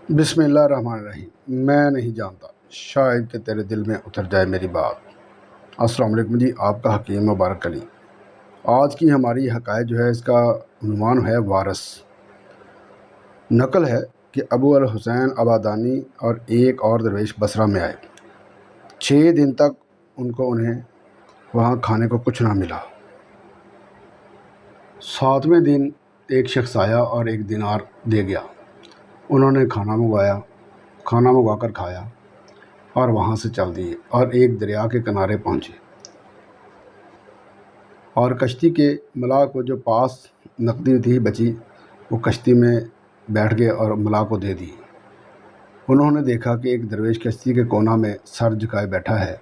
بسم اللہ الرحمن الرحیم۔ میں نہیں جانتا، شاید کہ تیرے دل میں اتر جائے میری بات۔ السلام علیکم جی، آپ کا حکیم مبارک علی۔ آج کی ہماری حکایت جو ہے اس کا عنوان ہے وارث۔ نقل ہے کہ ابو الحسین عبادانی اور ایک اور درویش بصرہ میں آئے۔ 6 دن تک انہیں وہاں کھانے کو کچھ نہ ملا۔ 7ویں دن ایک شخص آیا اور 1 دینار دے گیا۔ انہوں نے کھانا منگوا کر کھایا اور وہاں سے چل دیے اور ایک دریا کے کنارے پہنچے اور کشتی کے ملاح کو جو پاس نقدی تھی بچی وہ کشتی میں بیٹھ گئے اور ملاح کو دے دی۔ انہوں نے دیکھا کہ ایک درویش کشتی کے کونا میں سر جھکائے بیٹھا ہے۔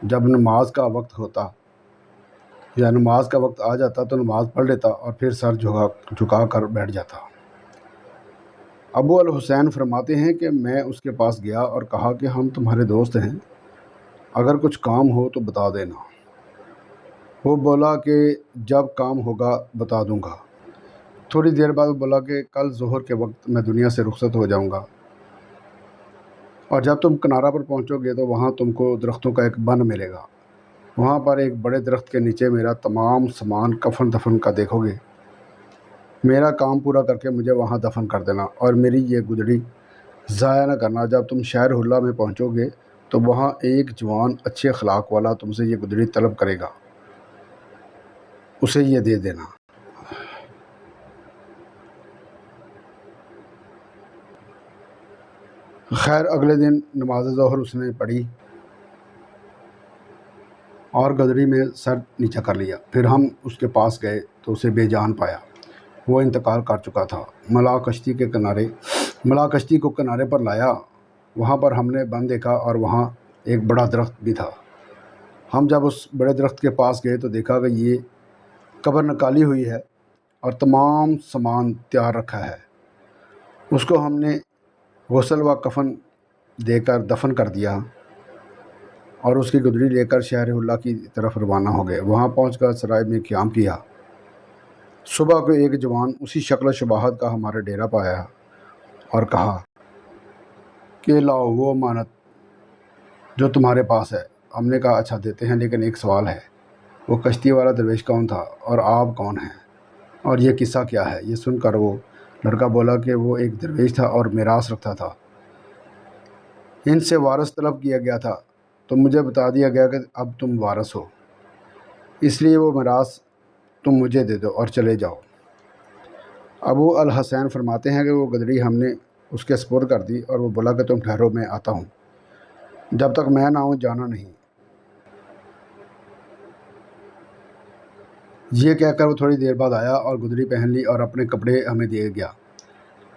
جب نماز کا وقت ہوتا یا نماز کا وقت آ جاتا تو نماز پڑھ لیتا اور پھر سر جھکا کر بیٹھ جاتا۔ ابو الحسین فرماتے ہیں کہ میں اس کے پاس گیا اور کہا کہ ہم تمہارے دوست ہیں، اگر کچھ کام ہو تو بتا دینا۔ وہ بولا کہ جب کام ہوگا بتا دوں گا۔ تھوڑی دیر بعد وہ بولا کہ کل ظہر کے وقت میں دنیا سے رخصت ہو جاؤں گا، اور جب تم کنارہ پر پہنچو گے تو وہاں تم کو درختوں کا ایک بن ملے گا۔ وہاں پر ایک بڑے درخت کے نیچے میرا تمام سامان کفن دفن کا دیکھو گے۔ میرا کام پورا کر کے مجھے وہاں دفن کر دینا اور میری یہ گدڑی ضائع نہ کرنا۔ جب تم شہر حلہ میں پہنچو گے تو وہاں ایک جوان اچھے اخلاق والا تم سے یہ گدڑی طلب کرے گا، اسے یہ دے دینا۔ خیر، اگلے دن نماز ظہر اس نے پڑھی اور گدڑی میں سر نیچا کر لیا۔ پھر ہم اس کے پاس گئے تو اسے بے جان پایا، وہ انتقال کر چکا تھا۔ ملاح کشتی کو کنارے پر لایا، وہاں پر ہم نے بن دیکھا اور وہاں ایک بڑا درخت بھی تھا۔ ہم جب اس بڑے درخت کے پاس گئے تو دیکھا کہ یہ قبر نکالی ہوئی ہے اور تمام سامان تیار رکھا ہے۔ اس کو ہم نے غسل و کفن دے کر دفن کر دیا اور اس کی گدڑی لے کر شہر حلہ کی طرف روانہ ہو گئے۔ وہاں پہنچ کر سرائے میں قیام کیا۔ صبح کو ایک جوان اسی شکل و شباہت کا ہمارے ڈیرا پہ آیا اور کہا کہ لاؤ وہ امانت جو تمہارے پاس ہے۔ ہم نے کہا اچھا دیتے ہیں، لیکن ایک سوال ہے، وہ کشتی والا درویش کون تھا اور آپ کون ہیں، اور یہ قصہ کیا ہے؟ یہ سن کر وہ لڑکا بولا کہ وہ ایک درویش تھا اور میراث رکھتا تھا۔ ان سے وارث طلب کیا گیا تھا تو مجھے بتا دیا گیا کہ اب تم وارث ہو، اس لیے وہ میراث تم مجھے دے دو اور چلے جاؤ۔ ابو الحسین فرماتے ہیں کہ وہ گدڑی ہم نے اس کے سپرد کر دی اور وہ بولا کہ تم ٹھہرو، میں آتا ہوں، جب تک میں نہ آؤں جانا نہیں۔ یہ کہہ کر وہ تھوڑی دیر بعد آیا اور گدڑی پہن لی اور اپنے کپڑے ہمیں دے گیا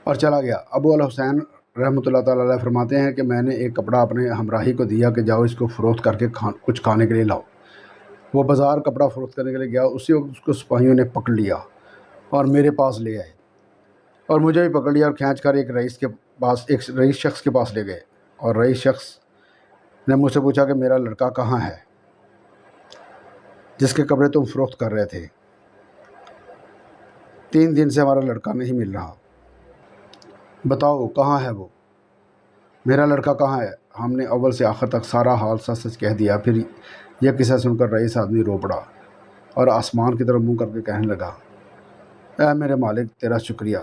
اور چلا گیا۔ ابو الحسین رحمۃ اللہ تعالیٰ علیہ فرماتے ہیں کہ میں نے ایک کپڑا اپنے ہمراہی کو دیا کہ جاؤ اس کو فروخت کر کے کچھ کھانے کے لیے لاؤ۔ وہ بازار کپڑا فروخت کرنے کے لیے گیا، اسی وقت اس کو سپاہیوں نے پکڑ لیا اور میرے پاس لے آئے اور مجھے بھی پکڑ لیا اور کھینچ کر ایک رئیس شخص کے پاس لے گئے، اور رئیس شخص نے مجھ سے پوچھا کہ میرا لڑکا کہاں ہے جس کے کپڑے تم فروخت کر رہے تھے؟ 3 دن سے ہمارا لڑکا نہیں مل رہا، بتاؤ کہاں ہے وہ؟ میرا لڑکا کہاں ہے؟ ہم نے اول سے آخر تک سارا حال سچ سچ کہہ دیا۔ پھر یہ قصہ سن کر رئیس آدمی رو پڑا اور آسمان کی طرف منہ کر کے کہنے لگا، اے میرے مالک، تیرا شکریہ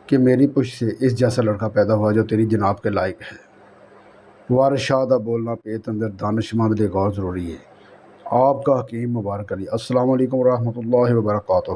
کہ میری پشت سے اس جیسا لڑکا پیدا ہوا جو تیری جناب کے لائق ہے۔ وارث شاہ دا بولنا پیت اندر دانشمند دے غور ضروری ہے۔ آپ کا حکیم مبارک علی۔ السلام علیکم ورحمۃ اللہ وبرکاتہ۔